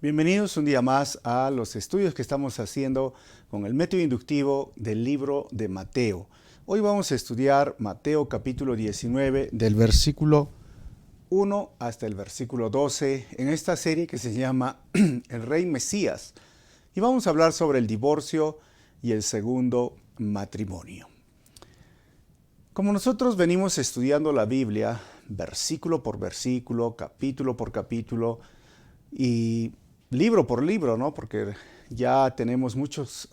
Bienvenidos un día más a los estudios que estamos haciendo con el método inductivo del libro de Mateo. Hoy vamos a estudiar Mateo capítulo 19 del versículo 1 hasta el versículo 12 en esta serie que se llama El Rey Mesías. Y vamos a hablar sobre el divorcio y el segundo matrimonio. Como nosotros venimos estudiando la Biblia versículo por versículo, capítulo por capítulo y libro por libro, ¿no? Porque ya tenemos muchos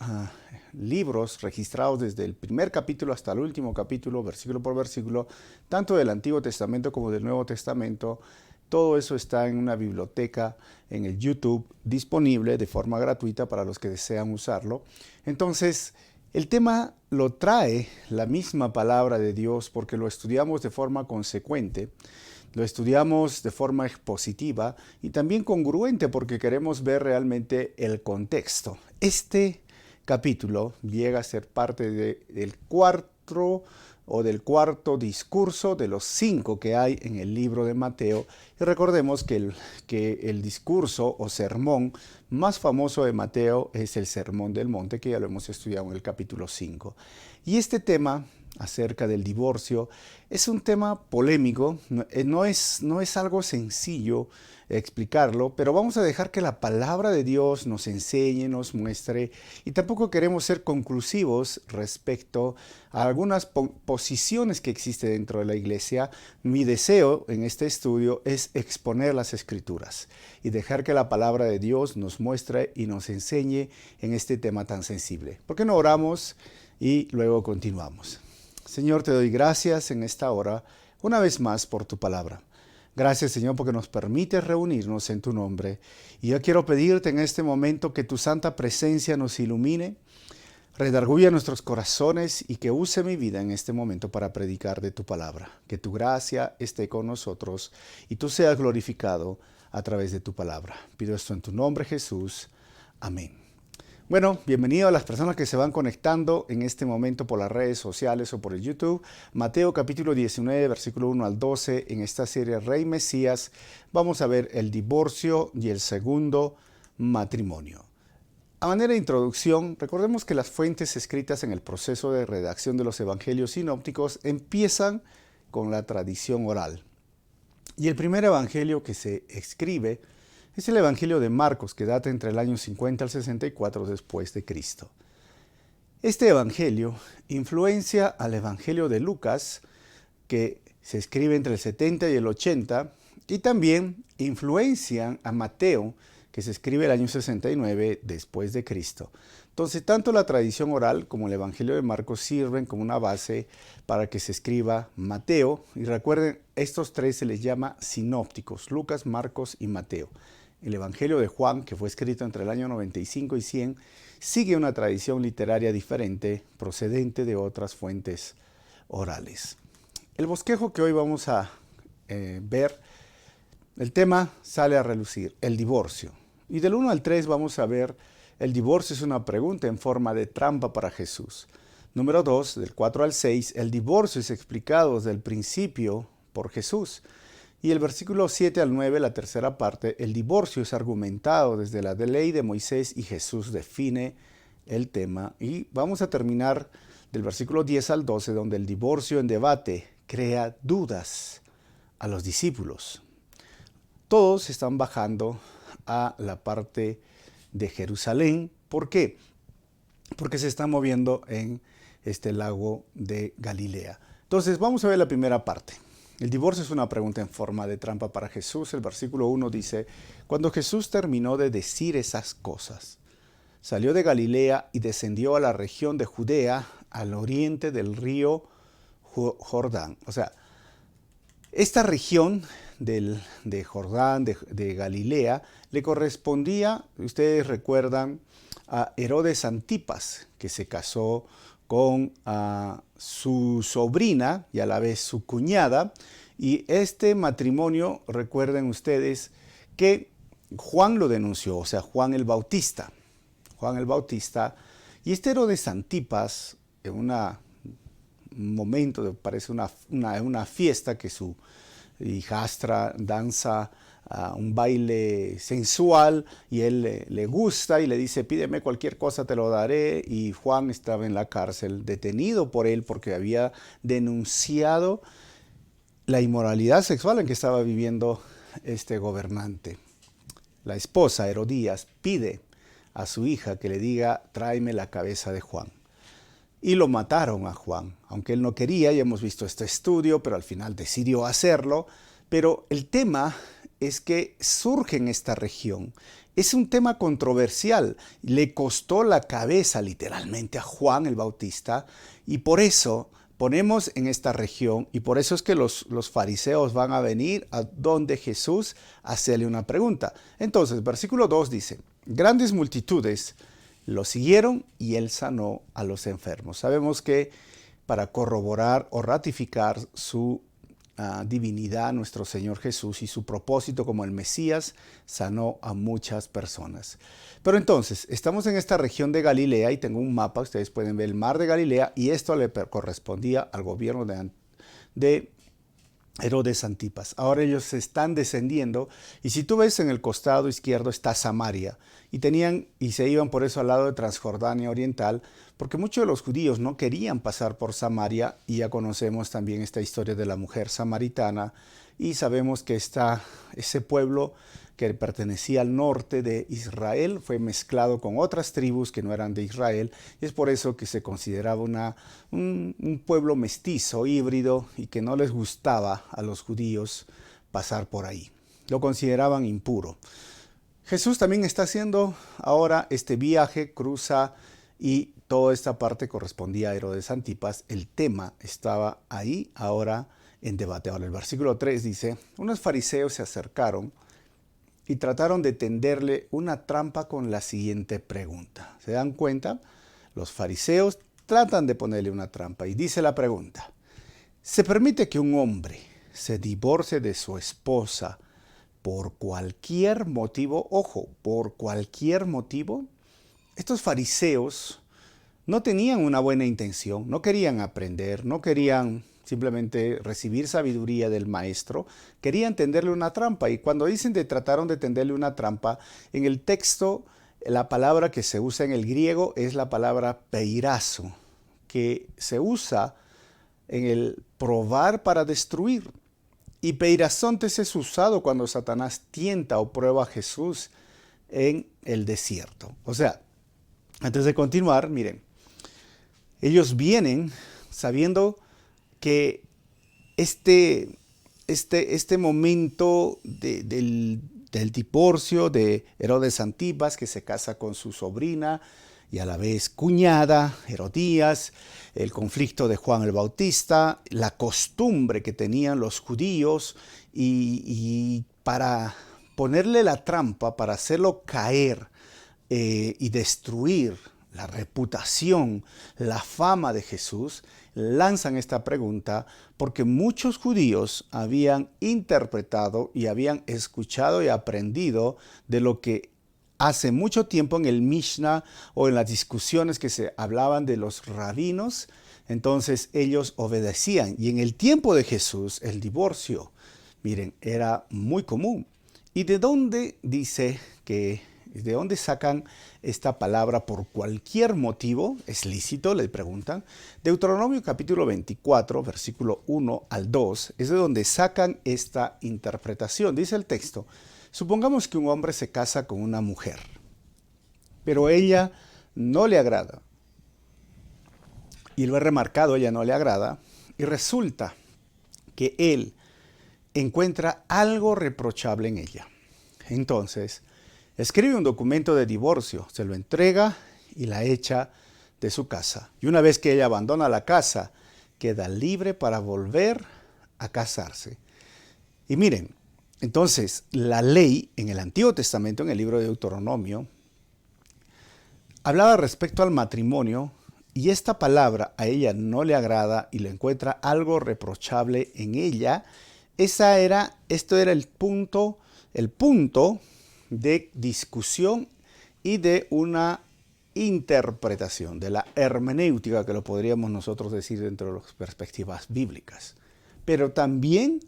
libros registrados desde el primer capítulo hasta el último capítulo, versículo por versículo, tanto del Antiguo Testamento como del Nuevo Testamento. Todo eso está en una biblioteca en el YouTube disponible de forma gratuita para los que desean usarlo. Entonces, el tema lo trae la misma palabra de Dios porque lo estudiamos de forma consecuente. Lo estudiamos de forma expositiva y también congruente porque queremos ver realmente el contexto. Este capítulo llega a ser parte del cuarto discurso de los 5 que hay en el libro de Mateo. Y recordemos que el discurso o sermón más famoso de Mateo es el Sermón del Monte, que ya lo hemos estudiado en el capítulo 5. Y este tema acerca del divorcio es un tema polémico, no es algo sencillo explicarlo, pero vamos a dejar que la palabra de Dios nos enseñe, nos muestre, y tampoco queremos ser conclusivos respecto a algunas posiciones que existen dentro de la iglesia. Mi deseo en este estudio es exponer las escrituras y dejar que la palabra de Dios nos muestre y nos enseñe en este tema tan sensible. ¿Por qué no oramos y luego continuamos? Señor, te doy gracias en esta hora, una vez más, por tu palabra. Gracias, Señor, porque nos permites reunirnos en tu nombre. Y yo quiero pedirte en este momento que tu santa presencia nos ilumine, redarguya nuestros corazones y que use mi vida en este momento para predicar de tu palabra. Que tu gracia esté con nosotros y tú seas glorificado a través de tu palabra. Pido esto en tu nombre, Jesús. Amén. Bueno, bienvenido a las personas que se van conectando en este momento por las redes sociales o por el YouTube. Mateo capítulo 19, versículo 1 al 12, en esta serie Rey Mesías, vamos a ver el divorcio y el segundo matrimonio. A manera de introducción, recordemos que las fuentes escritas en el proceso de redacción de los evangelios sinópticos empiezan con la tradición oral. Y el primer evangelio que se escribe es el Evangelio de Marcos, que data entre el año 50 al 64 después de Cristo. Este evangelio influencia al Evangelio de Lucas, que se escribe entre el 70 y el 80, y también influencian a Mateo, que se escribe el año 69 después de Cristo. Entonces, tanto la tradición oral como el Evangelio de Marcos sirven como una base para que se escriba Mateo. Y recuerden, estos tres se les llama sinópticos: Lucas, Marcos y Mateo. El Evangelio de Juan, que fue escrito entre el año 95 y 100, sigue una tradición literaria diferente, procedente de otras fuentes orales. El bosquejo que hoy vamos a ver, el tema sale a relucir: el divorcio. Y del 1 al 3 vamos a ver: el divorcio es una pregunta en forma de trampa para Jesús. Número 2, del 4 al 6, el divorcio es explicado desde el principio por Jesús. Y el versículo 7 al 9, la tercera parte, el divorcio es argumentado desde la ley de Moisés y Jesús define el tema. Y vamos a terminar del versículo 10 al 12, donde el divorcio en debate crea dudas a los discípulos. Todos están bajando a la parte de Jerusalén. ¿Por qué? Porque se están moviendo en este lago de Galilea. Entonces vamos a ver la primera parte. El divorcio es una pregunta en forma de trampa para Jesús. El versículo 1 dice: cuando Jesús terminó de decir esas cosas, salió de Galilea y descendió a la región de Judea, al oriente del río Jordán. O sea, esta región de Jordán, de Galilea, le correspondía, ustedes recuerdan, a Herodes Antipas, que se casó con su sobrina y a la vez su cuñada. Y este matrimonio, recuerden ustedes que Juan lo denunció, o sea, Juan el Bautista. Juan el Bautista. Y este Herodes Antipas, en un momento, parece una fiesta que su hijastra danza un baile sensual y él le gusta y le dice, pídeme cualquier cosa, te lo daré. Y Juan estaba en la cárcel, detenido por él porque había denunciado la inmoralidad sexual en que estaba viviendo este gobernante. La esposa, Herodías, pide a su hija que le diga, tráeme la cabeza de Juan. Y lo mataron a Juan, aunque él no quería, ya hemos visto este estudio, pero al final decidió hacerlo. Pero el tema es que surge en esta región. Es un tema controversial, le costó la cabeza literalmente a Juan el Bautista, y por eso ponemos en esta región, y por eso es que los fariseos van a venir a donde Jesús a hacerle una pregunta. Entonces, versículo 2 dice, grandes multitudes lo siguieron y él sanó a los enfermos. Sabemos que para corroborar o ratificar su divinidad, nuestro Señor Jesús y su propósito como el Mesías, sanó a muchas personas. Pero entonces, estamos en esta región de Galilea y tengo un mapa, ustedes pueden ver el mar de Galilea, y esto le correspondía al gobierno de Herodes Antipas. Ahora ellos están descendiendo y si tú ves en el costado izquierdo está Samaria y se iban por eso al lado de Transjordania Oriental porque muchos de los judíos no querían pasar por Samaria y ya conocemos también esta historia de la mujer samaritana y sabemos que ese pueblo que pertenecía al norte de Israel fue mezclado con otras tribus que no eran de Israel y es por eso que se consideraba un pueblo mestizo, híbrido y que no les gustaba a los judíos pasar por ahí. Lo consideraban impuro. Jesús también está haciendo ahora este viaje, cruza y toda esta parte correspondía a Herodes Antipas. El tema estaba ahí ahora en debate. Ahora el versículo 3 dice, unos fariseos se acercaron y trataron de tenderle una trampa con la siguiente pregunta. ¿Se dan cuenta? Los fariseos tratan de ponerle una trampa y dice la pregunta, ¿se permite que un hombre se divorcie de su esposa por cualquier motivo? Ojo, por cualquier motivo. Estos fariseos no tenían una buena intención, no querían aprender, no querían simplemente recibir sabiduría del maestro, querían tenderle una trampa. Y cuando dicen que trataron de tenderle una trampa, en el texto la palabra que se usa en el griego es la palabra peirazo, que se usa en el probar para destruir. Y peirazontes es usado cuando Satanás tienta o prueba a Jesús en el desierto. O sea, antes de continuar, miren, ellos vienen sabiendo que este momento del divorcio de Herodes Antipas, que se casa con su sobrina y a la vez cuñada, Herodías, el conflicto de Juan el Bautista, la costumbre que tenían los judíos y para ponerle la trampa, para hacerlo caer y destruir la reputación, la fama de Jesús, lanzan esta pregunta porque muchos judíos habían interpretado y habían escuchado y aprendido de lo que hace mucho tiempo en el Mishnah o en las discusiones que se hablaban de los rabinos. Entonces ellos obedecían y en el tiempo de Jesús el divorcio, miren, era muy común. ¿Y de dónde de dónde sacan esta palabra por cualquier motivo? ¿Es lícito? Le preguntan. Deuteronomio capítulo 24, versículo 1 al 2, es de donde sacan esta interpretación. Dice el texto, supongamos que un hombre se casa con una mujer, pero ella no le agrada. Y lo he remarcado, ella no le agrada. Y resulta que él encuentra algo reprochable en ella. Entonces, escribe un documento de divorcio, se lo entrega y la echa de su casa. Y una vez que ella abandona la casa, queda libre para volver a casarse. Y miren, entonces la ley en el Antiguo Testamento, en el libro de Deuteronomio, hablaba respecto al matrimonio y esta palabra a ella no le agrada y le encuentra algo reprochable en ella. Esto era el punto de discusión y de una interpretación, de la hermenéutica, que lo podríamos nosotros decir dentro de las perspectivas bíblicas. Pero también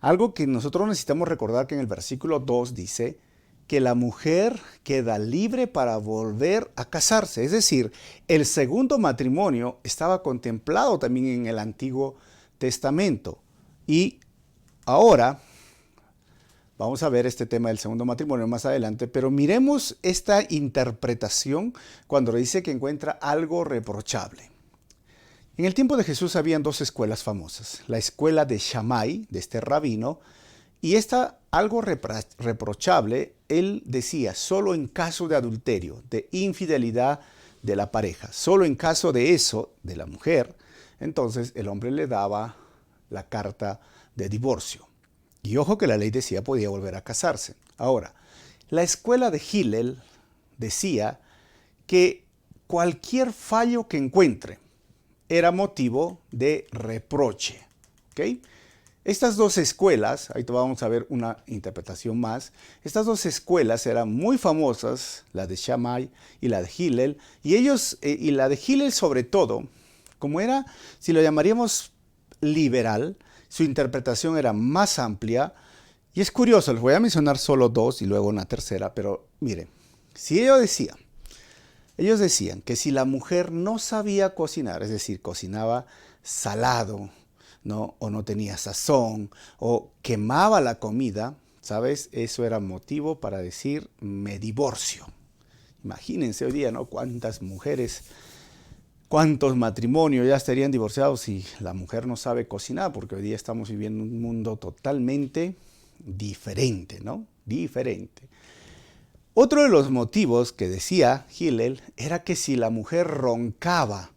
Algo que nosotros necesitamos recordar que en el versículo 2 dice que la mujer queda libre para volver a casarse. Es decir, el segundo matrimonio estaba contemplado también en el Antiguo Testamento. Y ahora vamos a ver este tema del segundo matrimonio más adelante, pero miremos esta interpretación cuando dice que encuentra algo reprochable. En el tiempo de Jesús habían dos escuelas famosas, la escuela de Shammai, de este rabino, y esta algo reprochable, él decía, solo en caso de adulterio, de infidelidad de la pareja, solo en caso de eso, de la mujer, entonces el hombre le daba la carta de divorcio. Y ojo que la ley decía podía volver a casarse. Ahora, la escuela de Hillel decía que cualquier fallo que encuentre era motivo de reproche. ¿Okay? Estas dos escuelas, ahí vamos a ver una interpretación más, estas dos escuelas eran muy famosas, la de Shammai y la de Hillel, y ellos, y la de Hillel sobre todo, como era, si lo llamaríamos liberal, su interpretación era más amplia, y es curioso, les voy a mencionar solo dos y luego una tercera, pero miren, si ellos decían que si la mujer no sabía cocinar, es decir, cocinaba salado, ¿no? O no tenía sazón, o quemaba la comida, ¿sabes? Eso era motivo para decir, me divorcio. Imagínense hoy día, ¿no? Cuántas mujeres, cuántos matrimonios ya estarían divorciados si la mujer no sabe cocinar, porque hoy día estamos viviendo un mundo totalmente diferente, ¿no? Diferente. Otro de los motivos que decía Hillel era que si la mujer roncaba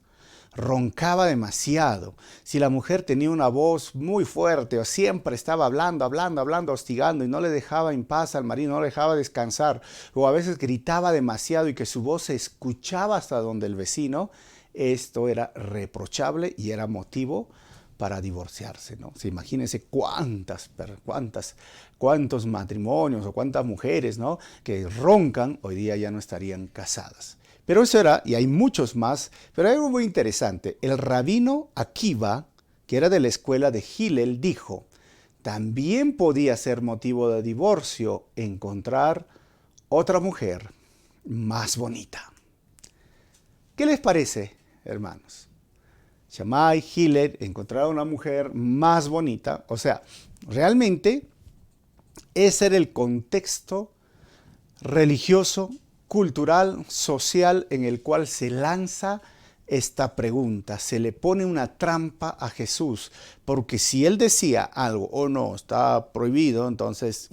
demasiado, si la mujer tenía una voz muy fuerte o siempre estaba hablando, hostigando y no le dejaba en paz al marido, no le dejaba descansar, o a veces gritaba demasiado y que su voz se escuchaba hasta donde el vecino, esto era reprochable y era motivo para divorciarse, ¿no? Imagínense cuántos matrimonios o cuántas mujeres, ¿no? Que roncan, hoy día ya no estarían casadas. Pero eso era, y hay muchos más, pero hay algo muy interesante. El rabino Akiva, que era de la escuela de Hillel, dijo, también podía ser motivo de divorcio encontrar otra mujer más bonita. ¿Qué les parece, hermanos? Shammai, Hillel, encontrar una mujer más bonita. O sea, realmente ese era el contexto religioso, cultural, social en el cual se lanza esta pregunta. Se le pone una trampa a Jesús, porque si él decía algo o no, está prohibido, entonces,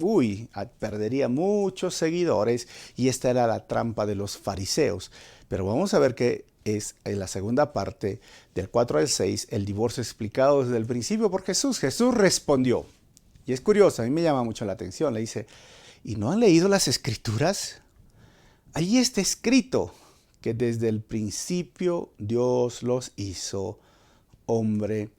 perdería muchos seguidores y esta era la trampa de los fariseos. Pero vamos a ver que es en la segunda parte del 4 al 6, el divorcio explicado desde el principio por Jesús. Jesús respondió, y es curioso, a mí me llama mucho la atención, le dice, ¿y no han leído las Escrituras? Allí está escrito que desde el principio Dios los hizo hombre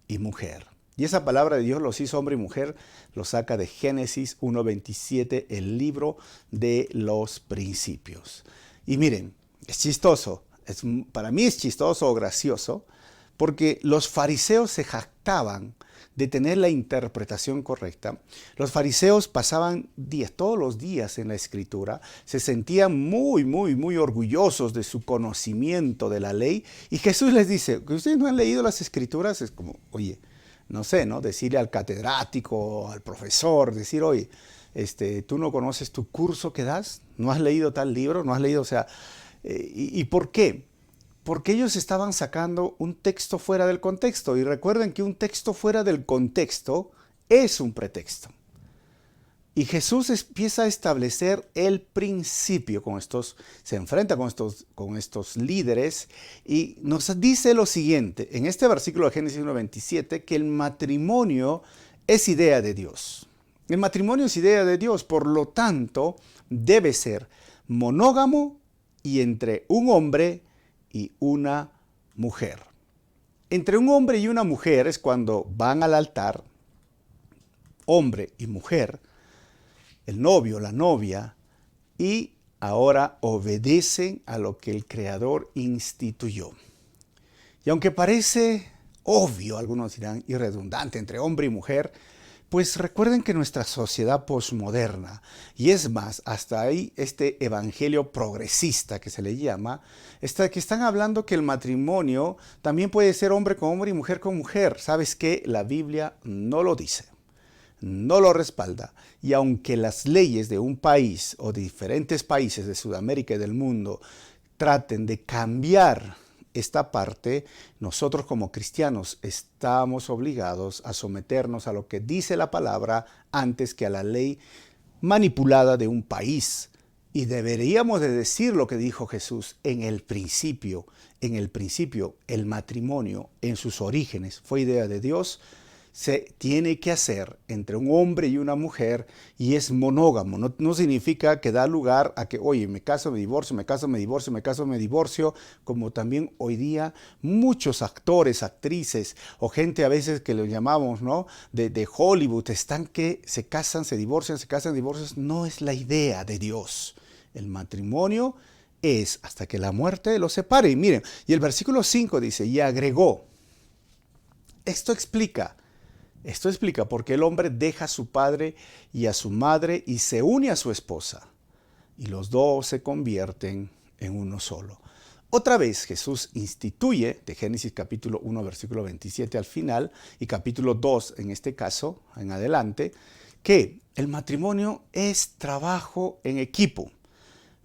y mujer. Y esa palabra de Dios los hizo hombre y mujer lo saca de Génesis 1:27, el libro de los principios. Y miren, es chistoso, para mí es chistoso o gracioso, porque los fariseos se jactaban de tener la interpretación correcta. Los fariseos pasaban todos los días en la Escritura, se sentían muy orgullosos de su conocimiento de la ley, y Jesús les dice, ¿que ustedes no han leído las Escrituras? Es como, oye, no sé, ¿no? Decirle al catedrático, al profesor, decir, oye, ¿tú no conoces tu curso que das? ¿No has leído tal libro? ¿No has leído? O sea, ¿y por qué? Porque ellos estaban sacando un texto fuera del contexto. Y recuerden que un texto fuera del contexto es un pretexto. Y Jesús empieza a establecer el principio se enfrenta con estos líderes y nos dice lo siguiente, en este versículo de Génesis 1:27, que el matrimonio es idea de Dios. El matrimonio es idea de Dios, por lo tanto, debe ser monógamo y entre un hombre y una mujer. Entre un hombre y una mujer es cuando van al altar, hombre y mujer, el novio, la novia, y ahora obedecen a lo que el Creador instituyó. Y aunque parece obvio, algunos dirán irredundante, entre hombre y mujer, Pues recuerden que nuestra sociedad posmoderna, y es más, hasta ahí este evangelio progresista que se le llama, que están hablando que el matrimonio también puede ser hombre con hombre y mujer con mujer. ¿Sabes qué? La Biblia no lo dice, no lo respalda. Y aunque las leyes de un país o de diferentes países de Sudamérica y del mundo traten de cambiar esta parte, nosotros como cristianos estamos obligados a someternos a lo que dice la palabra antes que a la ley manipulada de un país. Y deberíamos de decir lo que dijo Jesús en el principio. En el principio, el matrimonio en sus orígenes fue idea de Dios. Se tiene que hacer entre un hombre y una mujer y es monógamo. No significa que da lugar a que, oye, me caso, me divorcio, me caso, me divorcio, me caso, me divorcio, como también hoy día muchos actores, actrices o gente a veces que lo llamamos, ¿no? De Hollywood, están que se casan, se divorcian, se casan, divorcian. No es la idea de Dios. El matrimonio es hasta que la muerte los separe. Y miren, y el versículo 5 dice, y agregó, esto explica por qué el hombre deja a su padre y a su madre y se une a su esposa. Y los dos se convierten en uno solo. Otra vez Jesús instituye, de Génesis capítulo 1, versículo 27 al final, y capítulo 2 en este caso, en adelante, que el matrimonio es trabajo en equipo.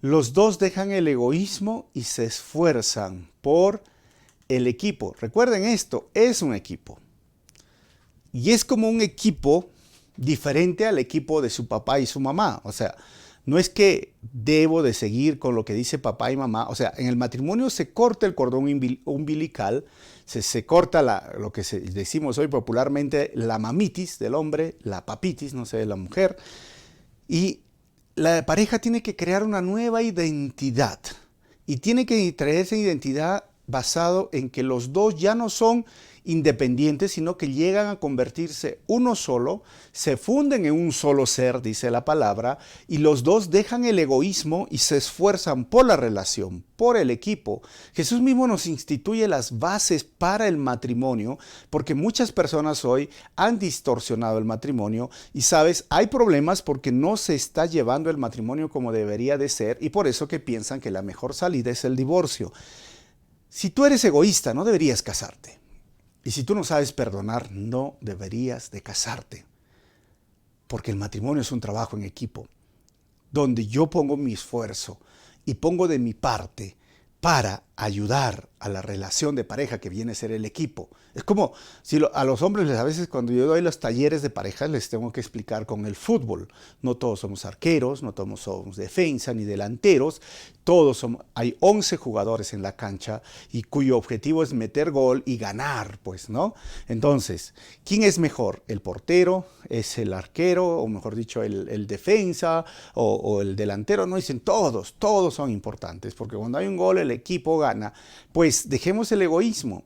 Los dos dejan el egoísmo y se esfuerzan por el equipo. Recuerden esto, es un equipo. Y es como un equipo diferente al equipo de su papá y su mamá. O sea, no es que debo de seguir con lo que dice papá y mamá. O sea, en el matrimonio se corta el cordón umbilical, se corta lo que decimos hoy popularmente la mamitis del hombre, la papitis, no sé, de la mujer. Y la pareja tiene que crear una nueva identidad. Y tiene que traer esa identidad basado en que los dos ya no son independientes, sino que llegan a convertirse uno solo, se funden en un solo ser, dice la palabra, y los dos dejan el egoísmo y se esfuerzan por la relación, por el equipo. Jesús mismo nos instituye las bases para el matrimonio, porque muchas personas hoy han distorsionado el matrimonio y sabes, hay problemas porque no se está llevando el matrimonio como debería de ser y por eso que piensan que la mejor salida es el divorcio. Si tú eres egoísta, no deberías casarte. Y si tú no sabes perdonar, no deberías de casarte. Porque el matrimonio es un trabajo en equipo, donde yo pongo mi esfuerzo y pongo de mi parte para ayudar a la relación de pareja que viene a ser el equipo. Es como si a los hombres a veces cuando yo doy los talleres de pareja les tengo que explicar con el fútbol. No todos somos arqueros, no todos somos defensa ni delanteros. Hay 11 jugadores en la cancha y cuyo objetivo es meter gol y ganar, pues, ¿no? Entonces, ¿quién es mejor? ¿El portero? ¿Es el arquero? O mejor dicho, el defensa o el delantero. No dicen todos son importantes, porque cuando hay un gol el equipo gana. Pues dejemos el egoísmo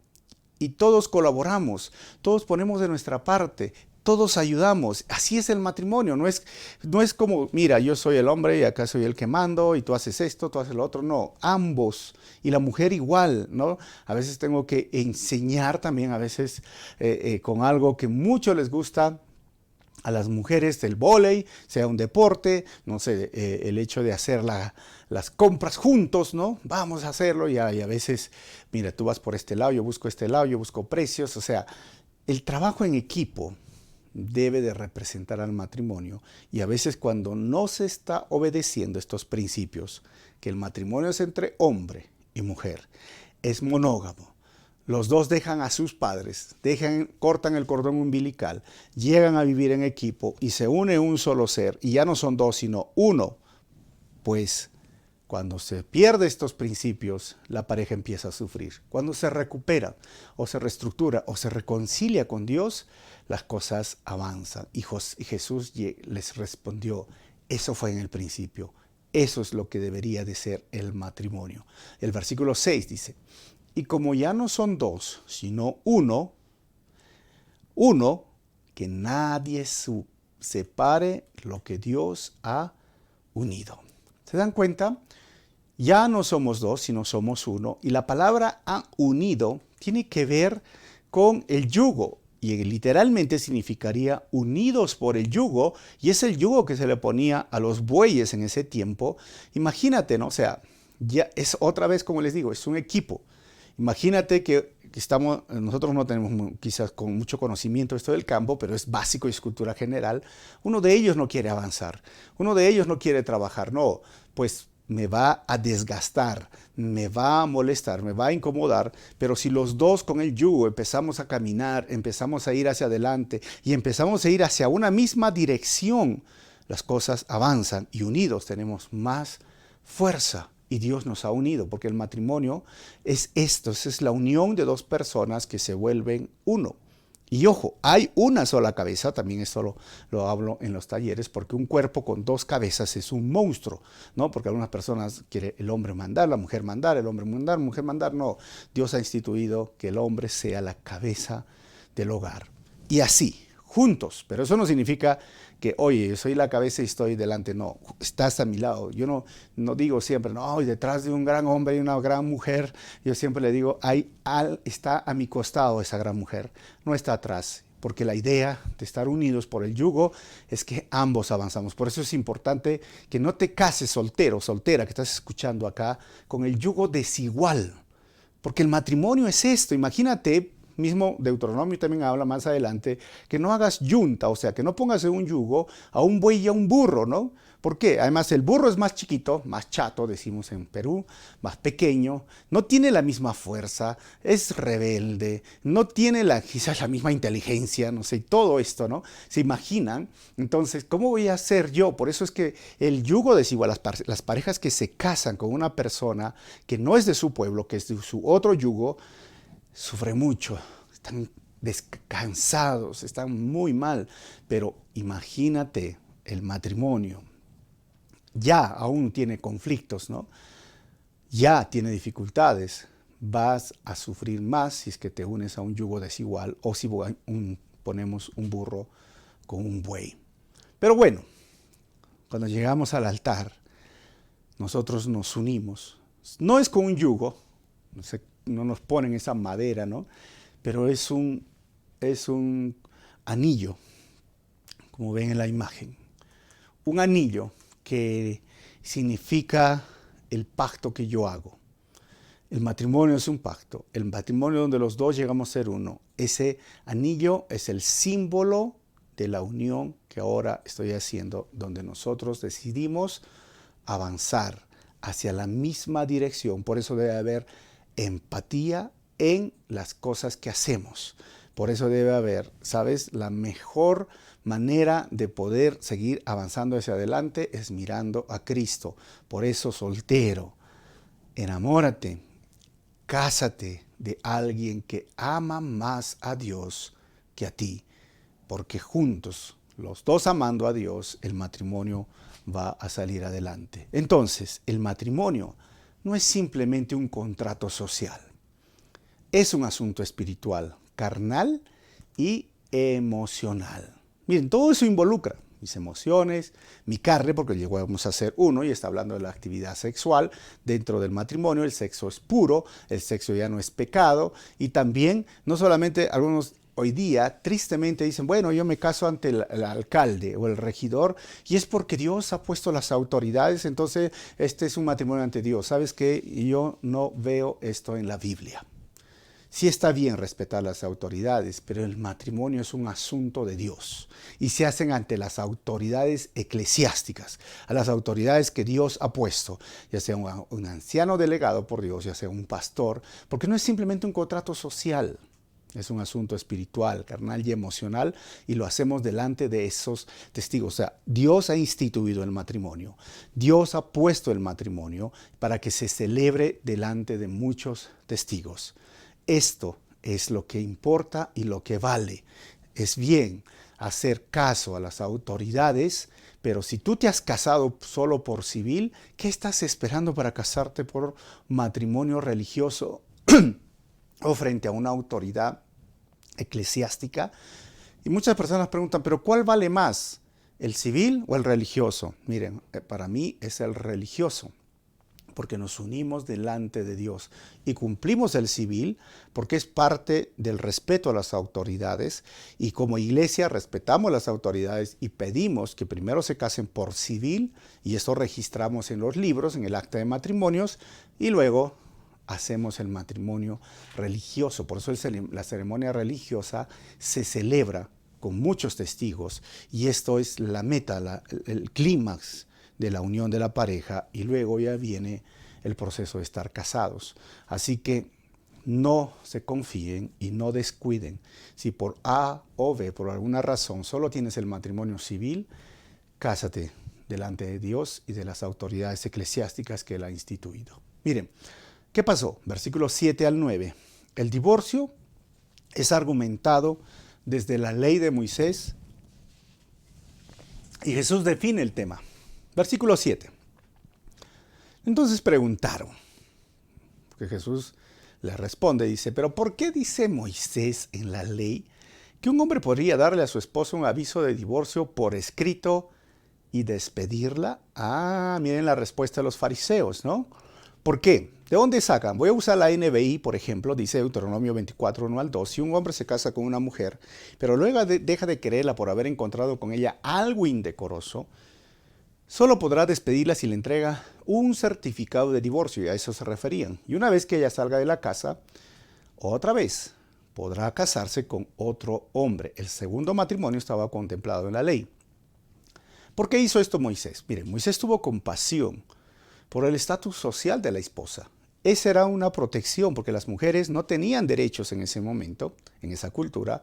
y todos colaboramos, todos ponemos de nuestra parte, todos ayudamos. Así es el matrimonio, no es como, mira, yo soy el hombre y acá soy el que mando y tú haces esto, tú haces lo otro. No, ambos. Y la mujer igual, ¿no? A veces tengo que enseñar también, a veces con algo que mucho les gusta a las mujeres, del vóley, sea un deporte, no sé, el hecho de hacer las compras juntos, ¿no? Vamos a hacerlo y a veces, mira, tú vas por este lado, yo busco este lado, yo busco precios, o sea, el trabajo en equipo debe de representar al matrimonio y a veces cuando no se está obedeciendo estos principios, que el matrimonio es entre hombre y mujer, es monógamo. Los dos dejan a sus padres, cortan el cordón umbilical, llegan a vivir en equipo y se une un solo ser y ya no son dos sino uno. Pues cuando se pierde estos principios, la pareja empieza a sufrir. Cuando se recupera o se reestructura o se reconcilia con Dios, las cosas avanzan. Y Jesús les respondió, eso fue en el principio. Eso es lo que debería de ser el matrimonio. El versículo 6 dice, y como ya no son dos, sino uno, que nadie separe lo que Dios ha unido. ¿Se dan cuenta? Ya no somos dos, sino somos uno. Y la palabra ha unido tiene que ver con el yugo. y literalmente significaría unidos por el yugo, y es el yugo que se le ponía a los bueyes en ese tiempo. Imagínate, ¿no? O sea, ya es otra vez, como les digo, es un equipo. Imagínate que nosotros no tenemos quizás con mucho conocimiento esto del campo, pero es básico y es cultura general. Uno de ellos no quiere avanzar, uno de ellos no quiere trabajar, no, pues me va a desgastar, me va a molestar, me va a incomodar, pero si los dos con el yugo empezamos a caminar, empezamos a ir hacia adelante y empezamos a ir hacia una misma dirección, las cosas avanzan y unidos tenemos más fuerza. Y Dios nos ha unido, porque el matrimonio es esto, es la unión de dos personas que se vuelven uno. Y ojo, hay una sola cabeza, también esto lo hablo en los talleres, porque un cuerpo con dos cabezas es un monstruo, ¿no? Porque algunas personas quieren el hombre mandar, la mujer mandar, el hombre mandar, mujer mandar, no. Dios ha instituido que el hombre sea la cabeza del hogar. Y así, juntos, pero eso no significa que, oye, yo soy la cabeza y estoy delante, no, estás a mi lado. Yo no digo siempre, no, y detrás de un gran hombre y una gran mujer, yo siempre le digo, está a mi costado esa gran mujer, no está atrás, porque la idea de estar unidos por el yugo es que ambos avanzamos. Por eso es importante que no te cases soltero, soltera, que estás escuchando acá, con el yugo desigual, porque el matrimonio es esto, imagínate. Mismo Deuteronomio también habla más adelante que no hagas yunta, o sea, que no pongas en un yugo a un buey y a un burro, ¿no? ¿Por qué? Además, el burro es más chiquito, más chato, decimos en Perú, más pequeño, no tiene la misma fuerza, es rebelde, no tiene quizás la misma inteligencia, no sé, todo esto, ¿no? ¿Se imaginan? Entonces, ¿cómo voy a hacer yo? Por eso es que el yugo desigual, las parejas que se casan con una persona que no es de su pueblo, que es de su otro yugo, sufre mucho, están descansados, están muy mal, pero imagínate el matrimonio, ya aún tiene conflictos, ¿no? Ya tiene dificultades, vas a sufrir más si es que te unes a un yugo desigual o si ponemos un burro con un buey. Pero bueno, cuando llegamos al altar, nosotros nos unimos, no es con un yugo, no nos ponen esa madera, ¿no? Pero es un anillo, como ven en la imagen. Un anillo que significa el pacto que yo hago. El matrimonio es un pacto, el matrimonio donde los dos llegamos a ser uno. Ese anillo es el símbolo de la unión que ahora estoy haciendo, donde nosotros decidimos avanzar hacia la misma dirección. Por eso debe haber empatía en las cosas que hacemos. Por eso debe haber, ¿sabes? La mejor manera de poder seguir avanzando hacia adelante es mirando a Cristo. Por eso, soltero, enamórate, cásate de alguien que ama más a Dios que a ti. Porque juntos, los dos amando a Dios, el matrimonio va a salir adelante. Entonces, el matrimonio no es simplemente un contrato social. Es un asunto espiritual, carnal y emocional. Miren, todo eso involucra mis emociones, mi carne, porque llegamos a ser uno y está hablando de la actividad sexual dentro del matrimonio. El sexo es puro, el sexo ya no es pecado y también, no solamente algunos hoy día tristemente dicen, bueno, yo me caso ante el alcalde o el regidor y es porque Dios ha puesto las autoridades, entonces este es un matrimonio ante Dios. ¿Sabes qué? Yo no veo esto en la Biblia. Sí está bien respetar las autoridades, pero el matrimonio es un asunto de Dios y se hacen ante las autoridades eclesiásticas, a las autoridades que Dios ha puesto, ya sea un anciano delegado por Dios, ya sea un pastor, porque no es simplemente un contrato social. Es un asunto espiritual, carnal y emocional y lo hacemos delante de esos testigos. O sea, Dios ha instituido el matrimonio. Dios ha puesto el matrimonio para que se celebre delante de muchos testigos. Esto es lo que importa y lo que vale. Es bien hacer caso a las autoridades, pero si tú te has casado solo por civil, ¿qué estás esperando para casarte por matrimonio religioso o frente a una autoridad eclesiástica? Y muchas personas preguntan, ¿pero cuál vale más? ¿El civil o el religioso? Miren, para mí es el religioso. porque nos unimos delante de Dios y cumplimos el civil, porque es parte del respeto a las autoridades, y como iglesia respetamos las autoridades y pedimos que primero se casen por civil, y esto registramos en los libros, en el acta de matrimonios, y luego hacemos el matrimonio religioso. Por eso la ceremonia religiosa se celebra con muchos testigos, y esto es la meta, el clímax de la unión de la pareja, y luego ya viene el proceso de estar casados. Así que no se confíen y no descuiden. Si por A o B, por alguna razón, solo tienes el matrimonio civil, cásate delante de Dios y de las autoridades eclesiásticas que Él ha instituido. Miren, ¿qué pasó? Versículos 7 al 9. El divorcio es argumentado desde la ley de Moisés, y Jesús define el tema. Versículo 7. Entonces preguntaron, porque Jesús les responde, dice, pero ¿por qué dice Moisés en la ley que un hombre podría darle a su esposa un aviso de divorcio por escrito y despedirla? Miren la respuesta de los fariseos, ¿no? ¿Por qué? ¿De dónde sacan? Voy a usar la NBI, por ejemplo, dice Deuteronomio 24, 1 al 2. Si un hombre se casa con una mujer, pero luego deja de quererla por haber encontrado con ella algo indecoroso, solo podrá despedirla si le entrega un certificado de divorcio, y a eso se referían. Y una vez que ella salga de la casa, otra vez podrá casarse con otro hombre. El segundo matrimonio estaba contemplado en la ley. ¿Por qué hizo esto Moisés? Miren, Moisés tuvo compasión por el estatus social de la esposa. Esa era una protección, porque las mujeres no tenían derechos en ese momento, en esa cultura,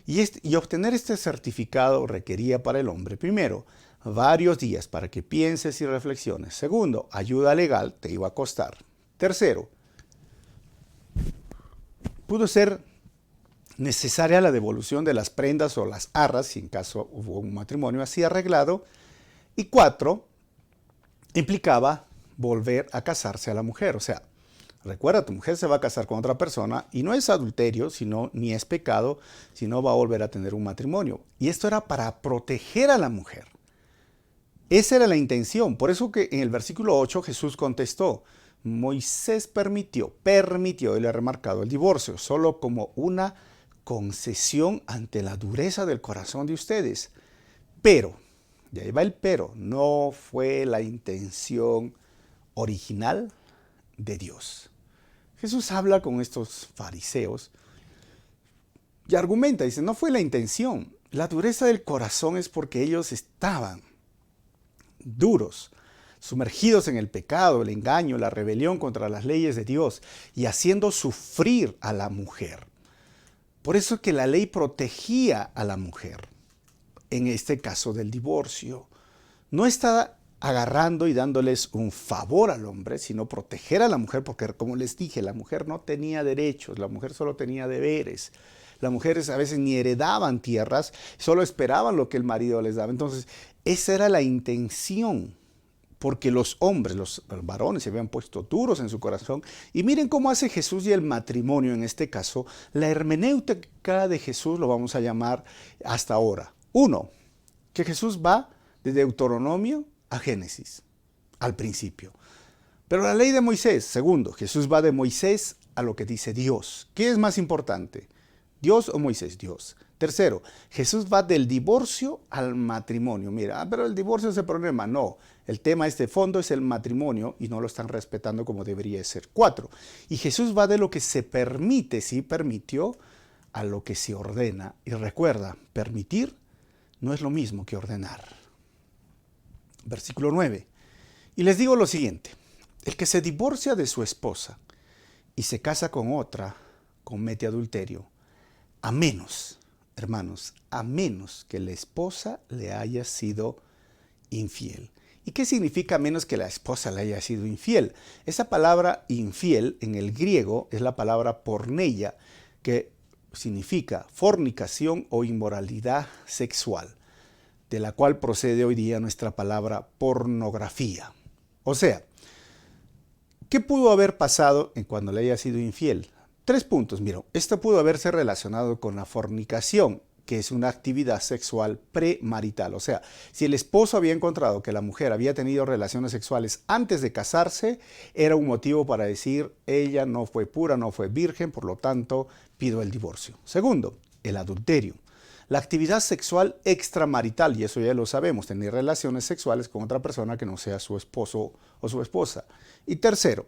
y obtener este certificado requería para el hombre, primero, varios días para que pienses y reflexiones. Segundo, ayuda legal te iba a costar. Tercero, pudo ser necesaria la devolución de las prendas o las arras, si en caso hubo un matrimonio así arreglado. Y cuatro, implicaba volver a casarse a la mujer. O sea, recuerda, tu mujer se va a casar con otra persona y no es adulterio, ni es pecado, sino va a volver a tener un matrimonio. Y esto era para proteger a la mujer. Esa era la intención. Por eso que en el versículo 8 Jesús contestó, Moisés permitió, y le ha remarcado el divorcio, solo como una concesión ante la dureza del corazón de ustedes. Pero, y ahí va el pero, no fue la intención original de Dios. Jesús habla con estos fariseos y argumenta, dice, no fue la intención. La dureza del corazón es porque ellos estaban duros, sumergidos en el pecado, el engaño, la rebelión contra las leyes de Dios y haciendo sufrir a la mujer. Por eso que la ley protegía a la mujer. En este caso del divorcio, no está agarrando y dándoles un favor al hombre, sino proteger a la mujer, porque como les dije, la mujer no tenía derechos, la mujer solo tenía deberes. Las mujeres a veces ni heredaban tierras, solo esperaban lo que el marido les daba. Entonces, esa era la intención, porque los hombres, los varones se habían puesto duros en su corazón. Y miren cómo hace Jesús y el matrimonio en este caso. La hermenéutica de Jesús lo vamos a llamar hasta ahora. Uno, que Jesús va de Deuteronomio a Génesis, al principio. Pero la ley de Moisés, segundo, Jesús va de Moisés a lo que dice Dios. ¿Qué es más importante? ¿Dios o Moisés? Dios. Tercero, Jesús va del divorcio al matrimonio. Mira, pero el divorcio es el problema. No, el tema de fondo es el matrimonio y no lo están respetando como debería ser. Cuatro, y Jesús va de lo que se permite, sí permitió, a lo que se ordena. Y recuerda, permitir no es lo mismo que ordenar. Versículo 9. Y les digo lo siguiente, el que se divorcia de su esposa y se casa con otra, comete adulterio, a menos, hermanos, a menos que la esposa le haya sido infiel. ¿Y qué significa menos que la esposa le haya sido infiel? Esa palabra infiel en el griego es la palabra porneia, que significa fornicación o inmoralidad sexual, de la cual procede hoy día nuestra palabra pornografía. O sea, ¿qué pudo haber pasado en cuando le haya sido infiel? 3 puntos. Mira, esto pudo haberse relacionado con la fornicación, que es una actividad sexual premarital. O sea, si el esposo había encontrado que la mujer había tenido relaciones sexuales antes de casarse, era un motivo para decir, ella no fue pura, no fue virgen, por lo tanto, pido el divorcio. Segundo, el adulterio. La actividad sexual extramarital, y eso ya lo sabemos, tener relaciones sexuales con otra persona que no sea su esposo o su esposa. Y tercero,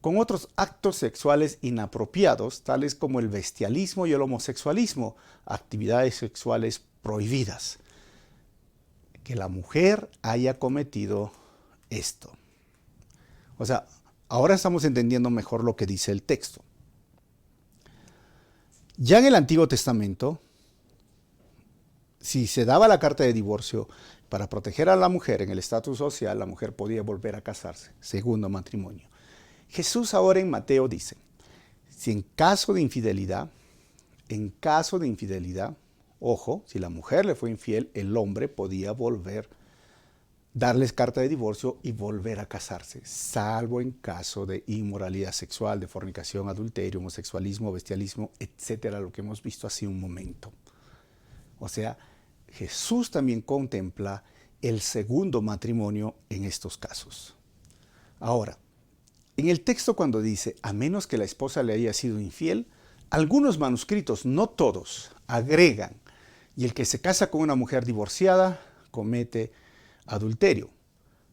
con otros actos sexuales inapropiados, tales como el bestialismo y el homosexualismo, actividades sexuales prohibidas. Que la mujer haya cometido esto. O sea, ahora estamos entendiendo mejor lo que dice el texto. Ya en el Antiguo Testamento, si se daba la carta de divorcio para proteger a la mujer en el estatus social, la mujer podía volver a casarse, segundo matrimonio. Jesús ahora en Mateo dice, si en caso de infidelidad, ojo, si la mujer le fue infiel, el hombre podía volver, darles carta de divorcio y volver a casarse, salvo en caso de inmoralidad sexual, de fornicación, adulterio, homosexualismo, bestialismo, etcétera, lo que hemos visto hace un momento. O sea, Jesús también contempla el segundo matrimonio en estos casos. Ahora, en el texto cuando dice, a menos que la esposa le haya sido infiel, algunos manuscritos, no todos, agregan, y el que se casa con una mujer divorciada comete adulterio.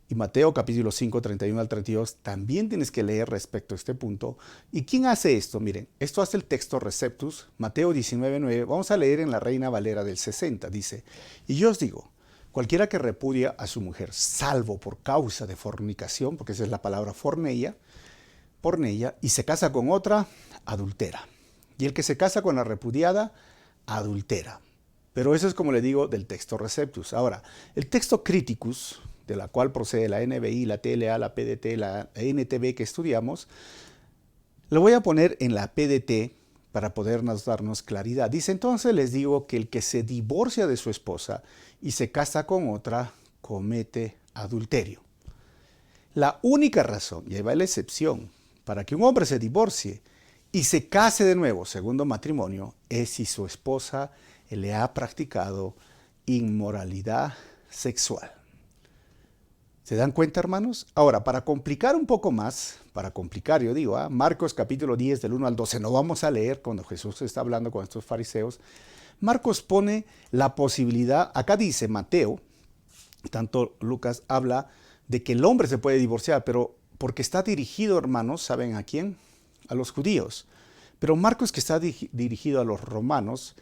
Y Mateo capítulo 5, 31 al 32, también tienes que leer respecto a este punto. ¿Y quién hace esto? Miren, esto hace el texto Receptus, Mateo 19, 9. Vamos a leer en la Reina Valera del 60. Dice, y yo os digo, cualquiera que repudia a su mujer, salvo por causa de fornicación, porque esa es la palabra porneia, y se casa con otra, adultera. Y el que se casa con la repudiada, adultera. Pero eso es como le digo del texto Receptus. Ahora, el texto Criticus, de la cual procede la NBI, la TLA, la PDT, la NTB que estudiamos, lo voy a poner en la PDT para podernos darnos claridad. Dice, entonces les digo que el que se divorcia de su esposa y se casa con otra, comete adulterio. La única razón, y ahí va la excepción, para que un hombre se divorcie y se case de nuevo, segundo matrimonio, es si su esposa le ha practicado inmoralidad sexual. ¿Se dan cuenta, hermanos? Ahora, para complicar un poco más, yo digo, Marcos capítulo 10 del 1 al 12, no vamos a leer cuando Jesús está hablando con estos fariseos. Marcos pone la posibilidad, acá dice Mateo, tanto Lucas habla de que el hombre se puede divorciar, pero porque está dirigido, hermanos, ¿saben a quién? A los judíos. Pero Marcos, que está dirigido a los romanos,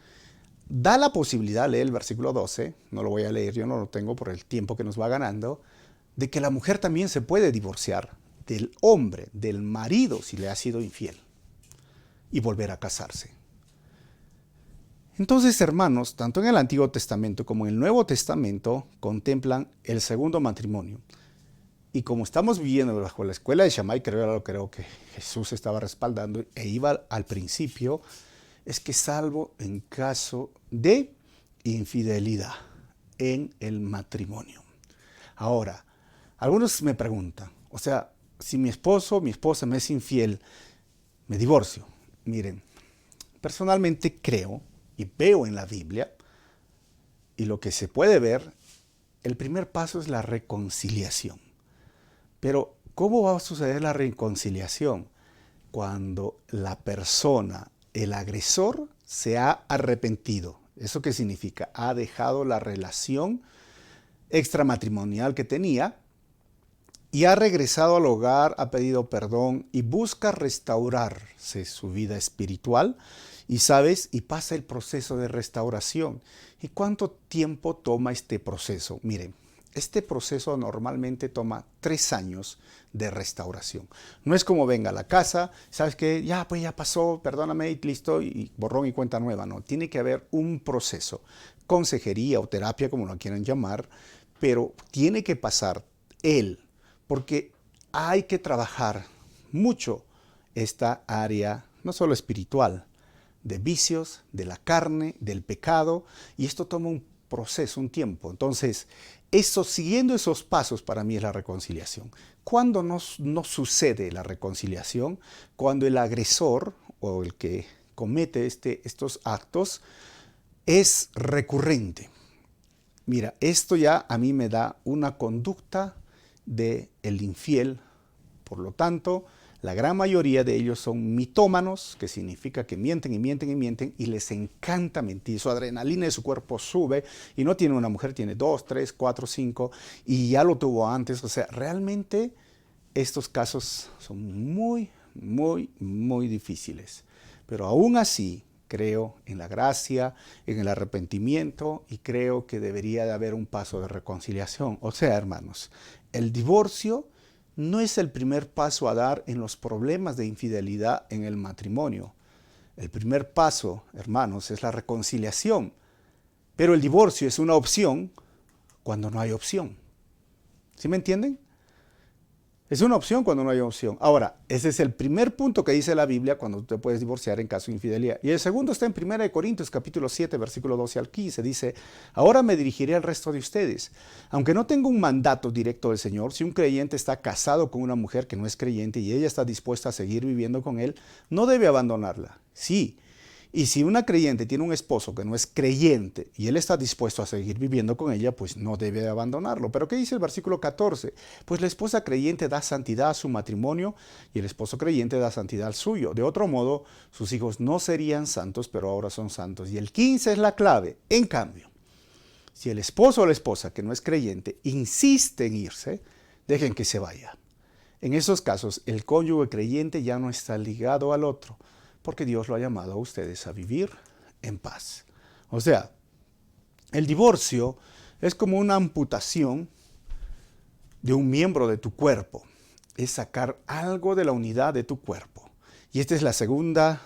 da la posibilidad, lee el versículo 12, no lo voy a leer, yo no lo tengo por el tiempo que nos va ganando, de que la mujer también se puede divorciar del hombre, del marido, si le ha sido infiel, y volver a casarse. Entonces, hermanos, tanto en el Antiguo Testamento como en el Nuevo Testamento contemplan el segundo matrimonio. Y como estamos viviendo bajo la escuela de Shammai, creo que Jesús estaba respaldando e iba al principio, es que salvo en caso de infidelidad en el matrimonio. Ahora, algunos me preguntan, o sea, si mi esposo o mi esposa me es infiel, me divorcio. Miren, personalmente creo y veo en la Biblia, y lo que se puede ver, el primer paso es la reconciliación. Pero, ¿cómo va a suceder la reconciliación? Cuando la persona, el agresor, se ha arrepentido. ¿Eso qué significa? Ha dejado la relación extramatrimonial que tenía y ha regresado al hogar, ha pedido perdón y busca restaurarse su vida espiritual. Y sabes, y pasa el proceso de restauración. ¿Y cuánto tiempo toma este proceso? Miren, este proceso normalmente toma 3 años de restauración. No es como venga a la casa, sabes que ya pues ya pasó, perdóname y listo, y borrón y cuenta nueva. No, tiene que haber un proceso, consejería o terapia como lo quieran llamar, pero tiene que pasar él, porque hay que trabajar mucho esta área, no solo espiritual, de vicios, de la carne, del pecado, y esto toma un proceso, un tiempo. Entonces, siguiendo esos pasos para mí es la reconciliación. ¿Cuándo no sucede la reconciliación? Cuando el agresor o el que comete estos actos es recurrente. Mira, esto ya a mí me da una conducta de el infiel. Por lo tanto, la gran mayoría de ellos son mitómanos, que significa que mienten y mienten y mienten y les encanta mentir. Su adrenalina de su cuerpo sube y no tiene una mujer, tiene 2, 3, 4, 5 y ya lo tuvo antes. O sea, realmente estos casos son muy difíciles. Pero aún así, creo en la gracia, en el arrepentimiento y creo que debería de haber un paso de reconciliación. O sea, hermanos, el divorcio no es el primer paso a dar en los problemas de infidelidad en el matrimonio. El primer paso, hermanos, es la reconciliación. Pero el divorcio es una opción cuando no hay opción. ¿Sí me entienden? Es una opción cuando no hay opción. Ahora, ese es el primer punto que dice la Biblia cuando tú te puedes divorciar en caso de infidelidad. Y el segundo está en 1 Corintios capítulo 7, versículo 12 al 15. Dice, ahora me dirigiré al resto de ustedes. Aunque no tengo un mandato directo del Señor, si un creyente está casado con una mujer que no es creyente y ella está dispuesta a seguir viviendo con él, no debe abandonarla. Sí. Y si una creyente tiene un esposo que no es creyente y él está dispuesto a seguir viviendo con ella, pues no debe abandonarlo. Pero ¿qué dice el versículo 14? Pues la esposa creyente da santidad a su matrimonio y el esposo creyente da santidad al suyo. De otro modo, sus hijos no serían santos, pero ahora son santos. Y el 15 es la clave. En cambio, si el esposo o la esposa que no es creyente insiste en irse, dejen que se vaya. En esos casos, el cónyuge creyente ya no está ligado al otro, porque Dios lo ha llamado a ustedes a vivir en paz. O sea, el divorcio es como una amputación de un miembro de tu cuerpo. Es sacar algo de la unidad de tu cuerpo. Y esta es la segunda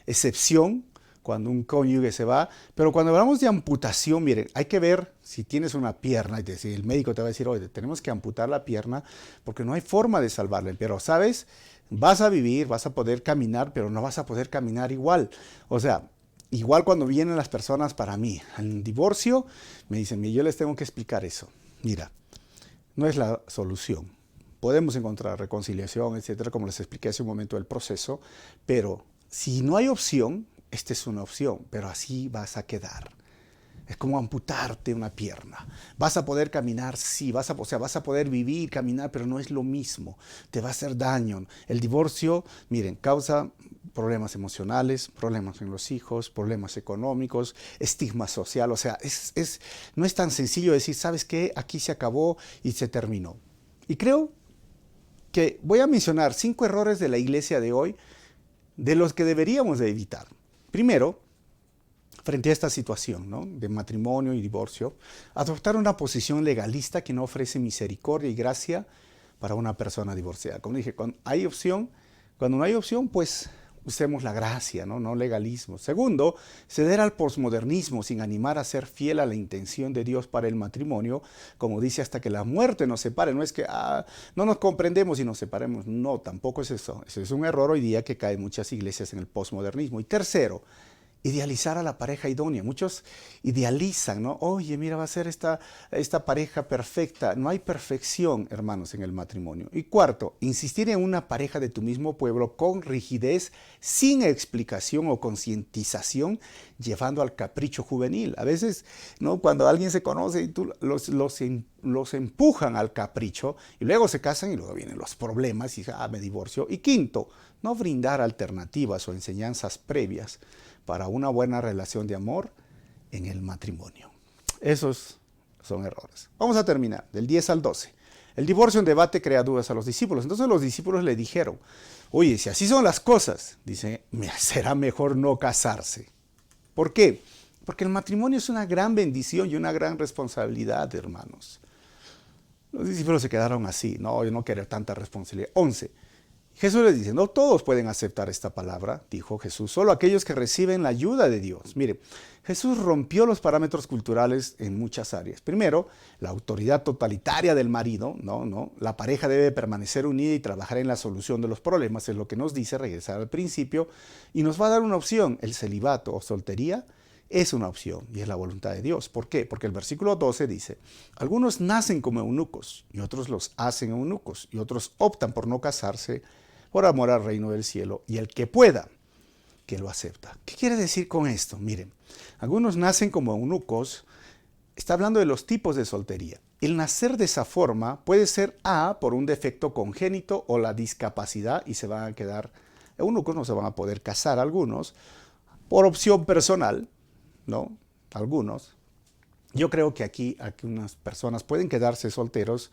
excepción cuando un cónyuge se va. Pero cuando hablamos de amputación, miren, hay que ver si tienes una pierna y si el médico te va a decir, oye, tenemos que amputar la pierna porque no hay forma de salvarla. Pero, ¿sabes? Vas a vivir, vas a poder caminar, pero no vas a poder caminar igual. O sea, igual cuando vienen las personas para mí, al divorcio, me dicen, yo les tengo que explicar eso. Mira, no es la solución. Podemos encontrar reconciliación, etcétera, como les expliqué hace un momento del proceso, pero si no hay opción, esta es una opción, pero así vas a quedar. Es como amputarte una pierna. Vas a poder caminar, sí, vas a poder vivir, caminar, pero no es lo mismo. Te va a hacer daño. El divorcio, miren, causa problemas emocionales, problemas en los hijos, problemas económicos, estigma social. O sea, no es tan sencillo decir, ¿sabes qué? Aquí se acabó y se terminó. Y creo que voy a mencionar 5 errores de la iglesia de hoy de los que deberíamos de evitar. Primero, frente a esta situación, ¿no?, de matrimonio y divorcio, adoptar una posición legalista que no ofrece misericordia y gracia para una persona divorciada. Como dije, cuando no hay opción, pues usemos la gracia, no legalismo. Segundo, ceder al posmodernismo sin animar a ser fiel a la intención de Dios para el matrimonio, como dice, hasta que la muerte nos separe. No es que no nos comprendemos y nos separemos. No, tampoco es eso. Ese es un error hoy día que cae en muchas iglesias en el posmodernismo. Y tercero, idealizar a la pareja idónea. Muchos idealizan, ¿no? Oye, mira, va a ser esta pareja perfecta. No hay perfección, hermanos, en el matrimonio. Y cuarto, insistir en una pareja de tu mismo pueblo con rigidez, sin explicación o concientización, llevando al capricho juvenil. A veces, ¿no?, cuando alguien se conoce y tú los empujan al capricho y luego se casan y luego vienen los problemas y me divorcio. Y quinto, no brindar alternativas o enseñanzas previas para una buena relación de amor en el matrimonio. Esos son errores. Vamos a terminar, del 10 al 12. El divorcio en debate crea dudas a los discípulos. Entonces los discípulos le dijeron, oye, si así son las cosas, dice, será mejor no casarse. ¿Por qué? Porque el matrimonio es una gran bendición y una gran responsabilidad, hermanos. Los discípulos se quedaron así, no, yo no quiero tanta responsabilidad. 11. Jesús les dice, no todos pueden aceptar esta palabra, dijo Jesús, solo aquellos que reciben la ayuda de Dios. Mire, Jesús rompió los parámetros culturales en muchas áreas. Primero, la autoridad totalitaria del marido, la pareja debe permanecer unida y trabajar en la solución de los problemas, es lo que nos dice regresar al principio, y nos va a dar una opción, el celibato o soltería. Es una opción y es la voluntad de Dios. ¿Por qué? Porque el versículo 12 dice, algunos nacen como eunucos y otros los hacen eunucos y otros optan por no casarse por amor al reino del cielo, y el que pueda que lo acepta. ¿Qué quiere decir con esto? Miren, algunos nacen como eunucos. Está hablando de los tipos de soltería. El nacer de esa forma puede ser por un defecto congénito o la discapacidad y se van a quedar eunucos, no se van a poder casar algunos, por opción personal, ¿no? Algunos. Yo creo que aquí unas personas pueden quedarse solteros.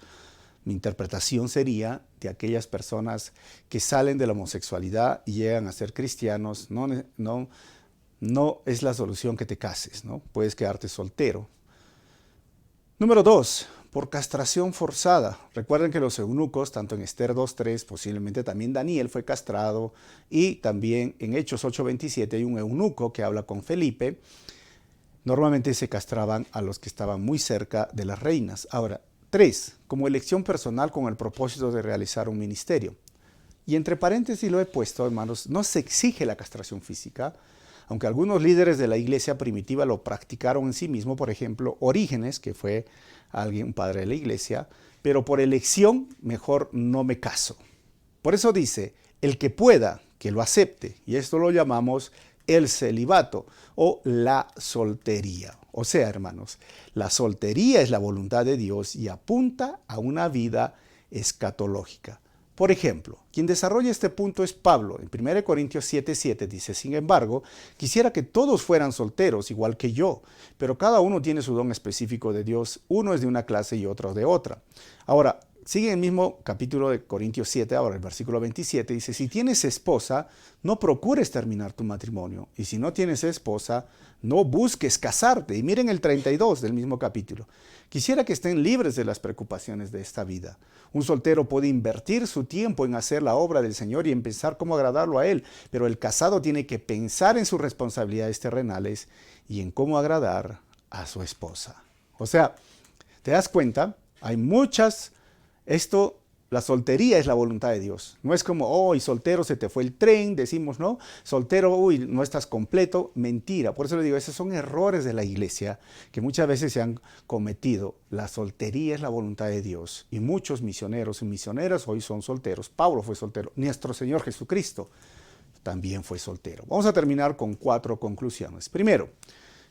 Mi interpretación sería de aquellas personas que salen de la homosexualidad y llegan a ser cristianos. No es la solución que te cases, ¿no? Puedes quedarte soltero. Número 2, por castración forzada. Recuerden que los eunucos, tanto en Esther 2:3, posiblemente también Daniel fue castrado, y también en Hechos 8:27 hay un eunuco que habla con Felipe. Normalmente se castraban a los que estaban muy cerca de las reinas. Ahora, 3, como elección personal con el propósito de realizar un ministerio. Y entre paréntesis lo he puesto, hermanos, no se exige la castración física, aunque algunos líderes de la iglesia primitiva lo practicaron en sí mismo. Por ejemplo, Orígenes, que fue un padre de la iglesia, pero por elección mejor no me caso. Por eso dice, el que pueda, que lo acepte, y esto lo llamamos el celibato o la soltería. O sea, hermanos, la soltería es la voluntad de Dios y apunta a una vida escatológica. Por ejemplo, quien desarrolla este punto es Pablo. En 1 Corintios 7:7 dice, sin embargo, quisiera que todos fueran solteros, igual que yo, pero cada uno tiene su don específico de Dios. Uno es de una clase y otro de otra. Ahora, sigue en el mismo capítulo de Corintios 7, ahora el versículo 27, dice, si tienes esposa, no procures terminar tu matrimonio. Y si no tienes esposa, no busques casarte. Y miren el 32 del mismo capítulo. Quisiera que estén libres de las preocupaciones de esta vida. Un soltero puede invertir su tiempo en hacer la obra del Señor y en pensar cómo agradarlo a Él, pero el casado tiene que pensar en sus responsabilidades terrenales y en cómo agradar a su esposa. O sea, ¿te das cuenta? Hay muchas... La soltería es la voluntad de Dios. No es como, soltero, se te fue el tren, decimos, ¿no? Soltero, no estás completo. Mentira. Por eso le digo, esos son errores de la iglesia que muchas veces se han cometido. La soltería es la voluntad de Dios. Y muchos misioneros y misioneras hoy son solteros. Pablo fue soltero. Nuestro Señor Jesucristo también fue soltero. Vamos a terminar con 4 conclusiones. Primero,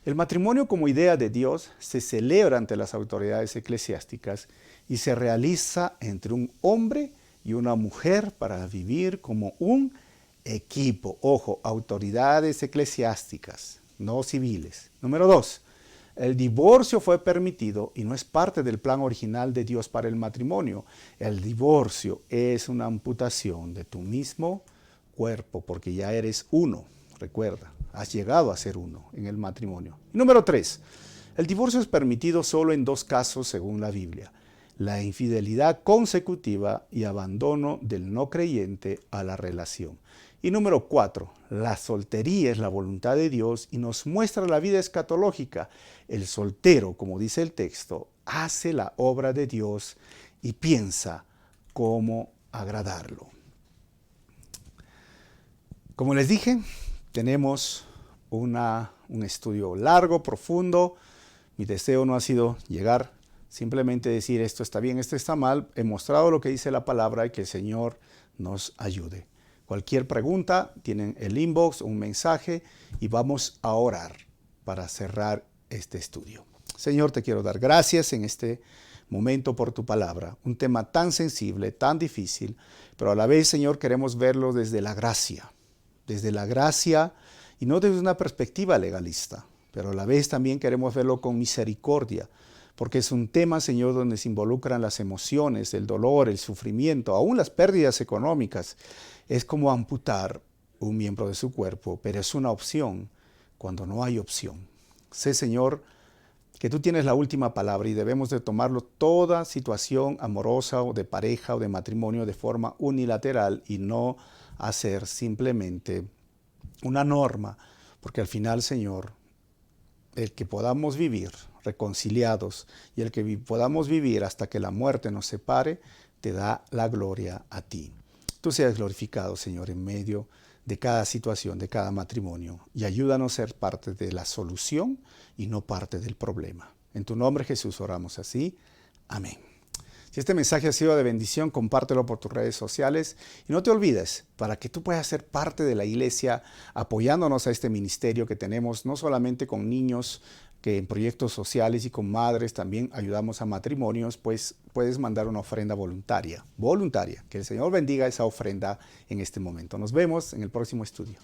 el matrimonio como idea de Dios se celebra ante las autoridades eclesiásticas y se realiza entre un hombre y una mujer para vivir como un equipo. Ojo, autoridades eclesiásticas, no civiles. Número 2, el divorcio fue permitido y no es parte del plan original de Dios para el matrimonio. El divorcio es una amputación de tu mismo cuerpo porque ya eres uno, recuerda. Has llegado a ser uno en el matrimonio. Y número 3, el divorcio es permitido solo en 2 casos según la Biblia: la infidelidad consecutiva y abandono del no creyente a la relación. Y número 4, la soltería es la voluntad de Dios y nos muestra la vida escatológica. El soltero, como dice el texto, hace la obra de Dios y piensa cómo agradarlo. Como les dije, tenemos un estudio largo, profundo. Mi deseo no ha sido llegar simplemente decir esto está bien, esto está mal. He mostrado lo que dice la palabra y que el Señor nos ayude. Cualquier pregunta, tienen el inbox, un mensaje y vamos a orar para cerrar este estudio. Señor, te quiero dar gracias en este momento por tu palabra. Un tema tan sensible, tan difícil, pero a la vez, Señor, queremos verlo desde la gracia y no desde una perspectiva legalista, pero a la vez también queremos verlo con misericordia, porque es un tema, Señor, donde se involucran las emociones, el dolor, el sufrimiento, aún las pérdidas económicas. Es como amputar un miembro de su cuerpo, pero es una opción cuando no hay opción. Sé, Señor, que tú tienes la última palabra y debemos de tomarlo toda situación amorosa o de pareja o de matrimonio de forma unilateral y no hacer simplemente una norma, porque al final, Señor, el que podamos vivir reconciliados y el que podamos vivir hasta que la muerte nos separe, te da la gloria a ti. Tú seas glorificado, Señor, en medio de cada situación, de cada matrimonio, y ayúdanos a ser parte de la solución y no parte del problema. En tu nombre, Jesús, oramos así. Amén. Si Si este mensaje ha sido de bendición, compártelo por tus redes sociales y no te olvides, para que tú puedas ser parte de la iglesia apoyándonos a este ministerio que tenemos, no solamente con niños, que en proyectos sociales y con madres también ayudamos a matrimonios, pues puedes mandar una ofrenda voluntaria. Que el Señor bendiga esa ofrenda en este momento. Nos vemos en el próximo estudio.